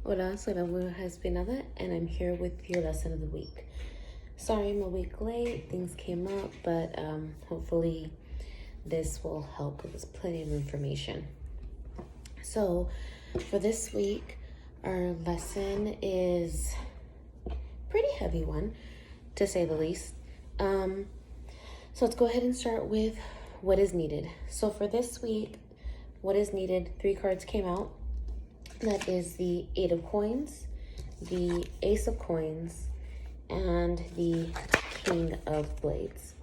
Hola, soy la abuela Espinada, and I'm here with your lesson of the week. Sorry I'm a week late, things came up, but hopefully this will help because there's plenty of information. So for this week, our lesson is a pretty heavy one, to say the least. So let's go ahead and start with what is needed. So for this week, what is needed, 3 cards came out. That is the 8 of coins, the Ace of coins, and the King of blades.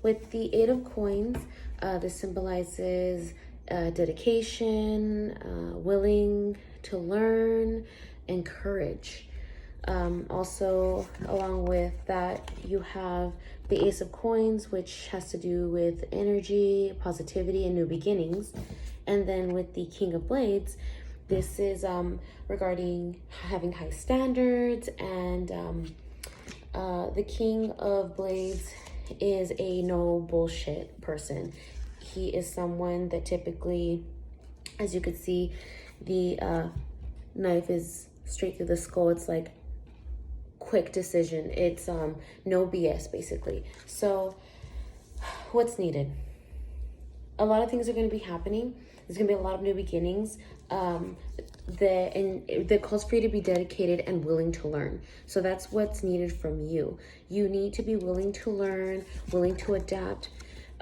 With the 8 of coins, this symbolizes dedication, willing to learn, and courage. Also, along with that, you have the Ace of coins, which has to do with energy, positivity, and new beginnings. And then with the King of blades, this is regarding having high standards, and the King of blades is a no bullshit person. He is someone that typically, as you could see, the knife is straight through the skull. It's like quick decision. It's no BS basically. So what's needed? A lot of things are going to be happening. There's going to be a lot of new beginnings. That calls for you to be dedicated and willing to learn. So that's what's needed from you. You need to be willing to learn, willing to adapt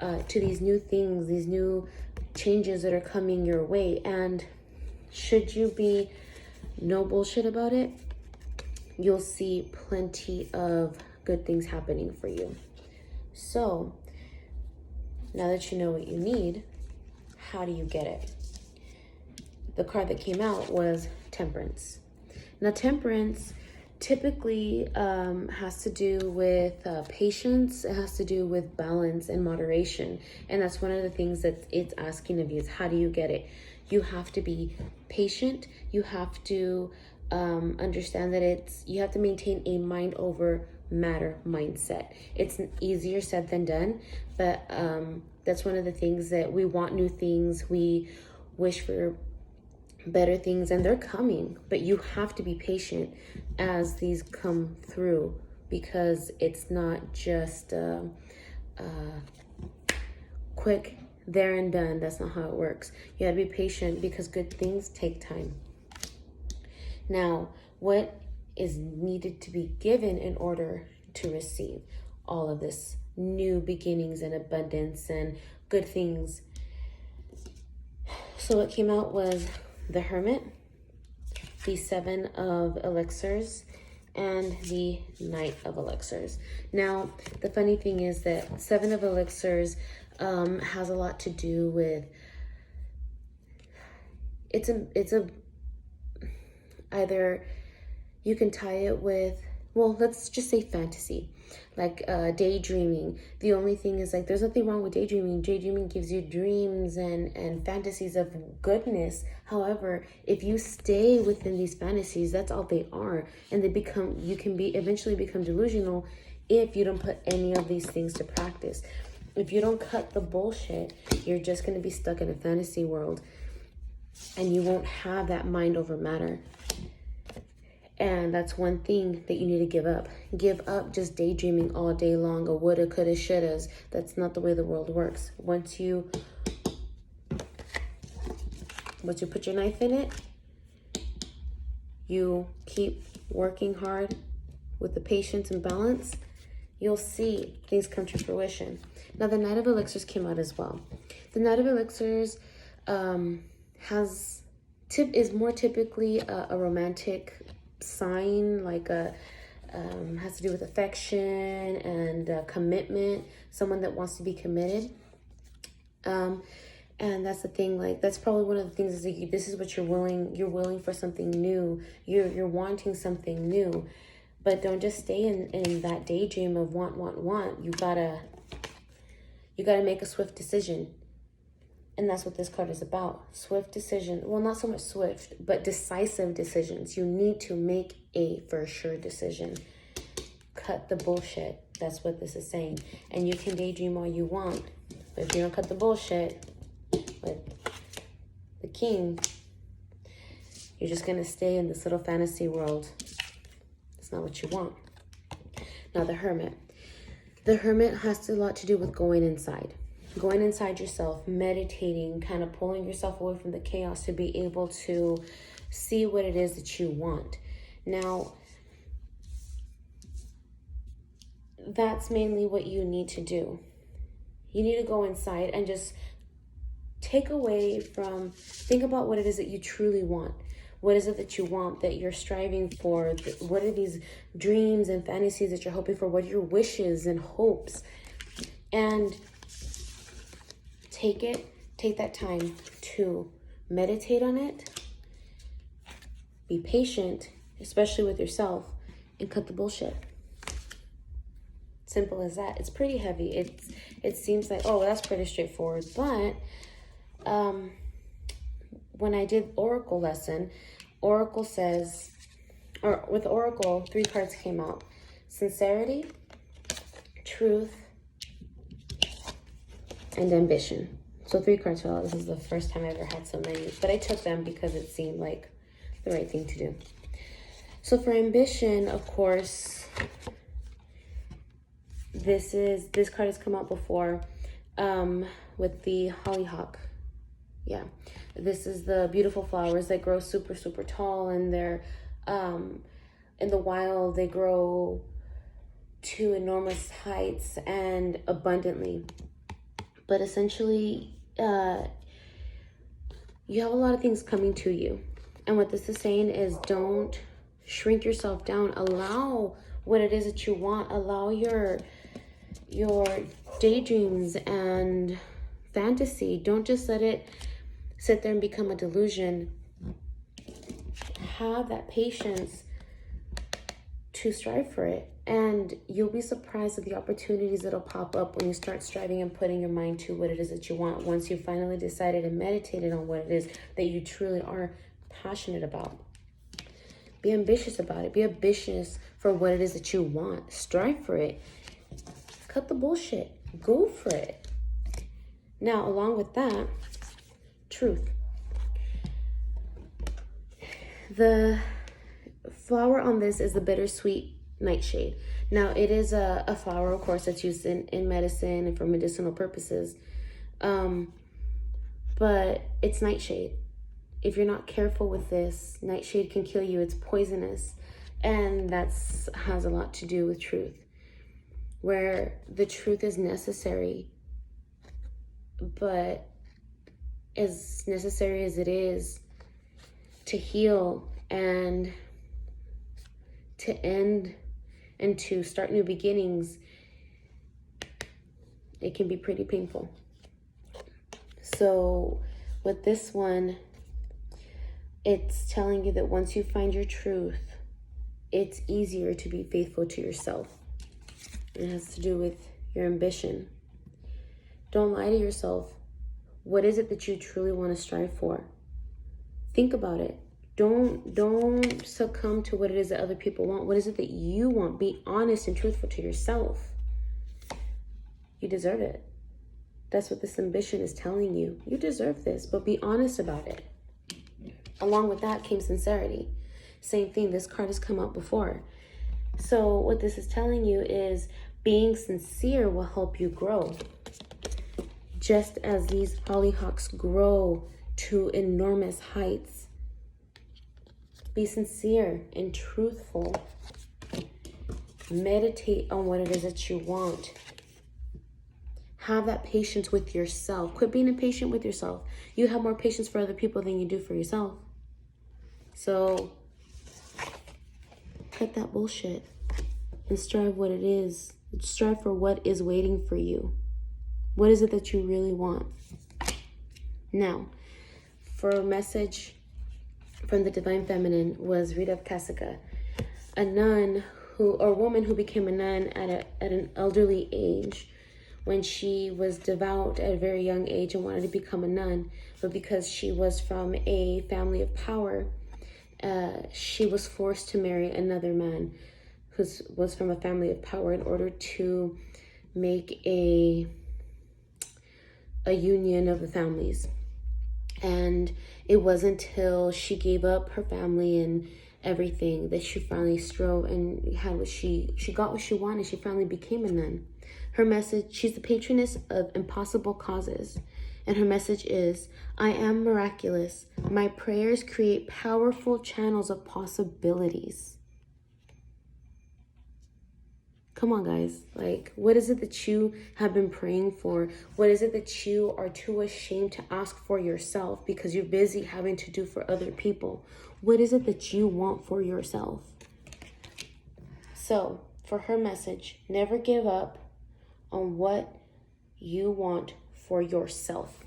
to these new things, these new changes that are coming your way. And should you be no bullshit about it, you'll see plenty of good things happening for you. So now that you know what you need, how do you get it? The card that came out was Temperance. Now, Temperance typically has to do with patience. It has to do with balance and moderation. And that's one of the things that it's asking of you is how do you get it? You have to be patient. You have to understand that you have to maintain a mind over matter mindset. It's easier said than done, but that's one of the things that we want new things. We wish for better things, and they're coming, but you have to be patient as these come through, because it's not just quick there and done. That's not how it works. You have to be patient because good things take time. Now, what is needed to be given in order to receive all of this new beginnings and abundance and good things? So what came out was the Hermit, the 7 of elixirs, and the Knight of elixirs. Now, the funny thing is that 7 of elixirs has a lot to do with, it's a either you can tie it with, well, let's just say fantasy, like daydreaming. The only thing is, like, there's nothing wrong with daydreaming. Daydreaming gives you dreams and fantasies of goodness. However, if you stay within these fantasies, that's all they are, and you can eventually become delusional if you don't put any of these things to practice. If you don't cut the bullshit, you're just going to be stuck in a fantasy world, and you won't have that mind over matter. And that's one thing that you need to give up. Give up just daydreaming all day long, a woulda, coulda, shouldas. That's not the way the world works. Once you put your knife in it, you keep working hard with the patience and balance, you'll see things come to fruition. Now, the Knight of elixirs came out as well. The Knight of elixirs is more typically a romantic sign, like has to do with affection and commitment, someone that wants to be committed. And that's the thing, like, that's probably one of the things is that this is what you're willing for something new. You're wanting something new, but don't just stay in that daydream of want. You gotta make a swift decision. And that's what this card is about. Swift decision. Well, not so much swift, but decisive decisions. You need to make a for sure decision. Cut the bullshit. That's what this is saying. And you can daydream all you want, but if you don't cut the bullshit with the King, You're just going to stay in this little fantasy world. It's not what you want. Now, the Hermit. The Hermit has a lot to do with going inside. Going inside yourself, meditating, kind of pulling yourself away from the chaos to be able to see what it is that you want. Now, that's mainly what you need to do. You need to go inside and just think about what it is that you truly want. What is it that you want, that you're striving for? What are these dreams and fantasies that you're hoping for? What are your wishes and hopes? And take that time to meditate on it. Be patient, especially with yourself, and cut the bullshit. Simple as that. It's pretty heavy. It seems like, oh, that's pretty straightforward. But when I did Oracle lesson, Oracle says, or with Oracle, 3 cards came out. Sincerity, truth, and ambition. So 3 cards fell out. This is the first time I ever had so many. But I took them because it seemed like the right thing to do. So for ambition, of course, this card has come out before with the hollyhock. Yeah, this is the beautiful flowers that grow super, super tall, and they're in the wild, they grow to enormous heights and abundantly. But essentially, you have a lot of things coming to you. And what this is saying is, don't shrink yourself down. Allow what it is that you want. Allow your daydreams and fantasy. Don't just let it sit there and become a delusion. Have that patience to strive for it. And you'll be surprised at the opportunities that'll pop up when you start striving and putting your mind to what it is that you want. Once you've finally decided and meditated on what it is that you truly are passionate about. Be ambitious about it. Be ambitious for what it is that you want. Strive for it. Cut the bullshit. Go for it. Now, along with that, truth. The flower on this is the bittersweet nightshade. Now, it is a flower, of course, that's used in medicine and for medicinal purposes. But it's nightshade. If you're not careful with this, nightshade can kill you. It's poisonous. And that has a lot to do with truth. Where the truth is necessary. But as necessary as it is to heal and to end and to start new beginnings, it can be pretty painful. So with this one, it's telling you that once you find your truth, it's easier to be faithful to yourself. It has to do with your ambition. Don't lie to yourself. What is it that you truly want to strive for? Think about it. Don't succumb to what it is that other people want. What is it that you want? Be honest and truthful to yourself. You deserve it. That's what this ambition is telling you. You deserve this, but be honest about it. Along with that came sincerity. Same thing. This card has come out before. So what this is telling you is being sincere will help you grow. Just as these hollyhocks grow to enormous heights. Be sincere and truthful. Meditate on what it is that you want. Have that patience with yourself. Quit being impatient with yourself. You have more patience for other people than you do for yourself. So, cut that bullshit and strive what it is. Strive for what is waiting for you. What is it that you really want? Now, for a message from the Divine Feminine was Rita of Cassica, a nun or woman who became a nun at an elderly age when she was devout at a very young age and wanted to become a nun, but because she was from a family of power, she was forced to marry another man who was from a family of power in order to make a union of the families. And it wasn't until she gave up her family and everything that she finally strove and had what she got what she wanted. She finally became a nun. Her message, she's the patroness of impossible causes. And her message is, I am miraculous. My prayers create powerful channels of possibilities. Come on, guys. Like, what is it that you have been praying for? What is it that you are too ashamed to ask for yourself because you're busy having to do for other people? What is it that you want for yourself? So, for her message, never give up on what you want for yourself.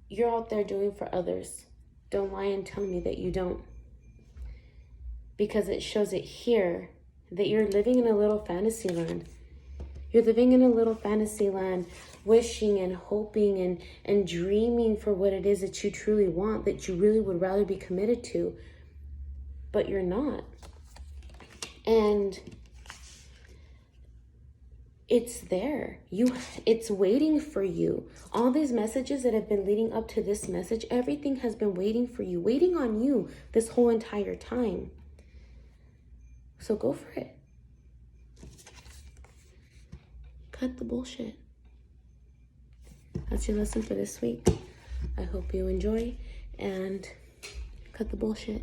You're out there doing for others. Don't lie and tell me that you don't. Because it shows it here that you're living in a little fantasy land. You're living in a little fantasy land, wishing and hoping and dreaming for what it is that you truly want, that you really would rather be committed to, but you're not. And it's there. It's waiting for you. All these messages that have been leading up to this message, everything has been waiting for you, waiting on you this whole entire time. So go for it. Cut the bullshit. That's your lesson for this week. I hope you enjoy and cut the bullshit.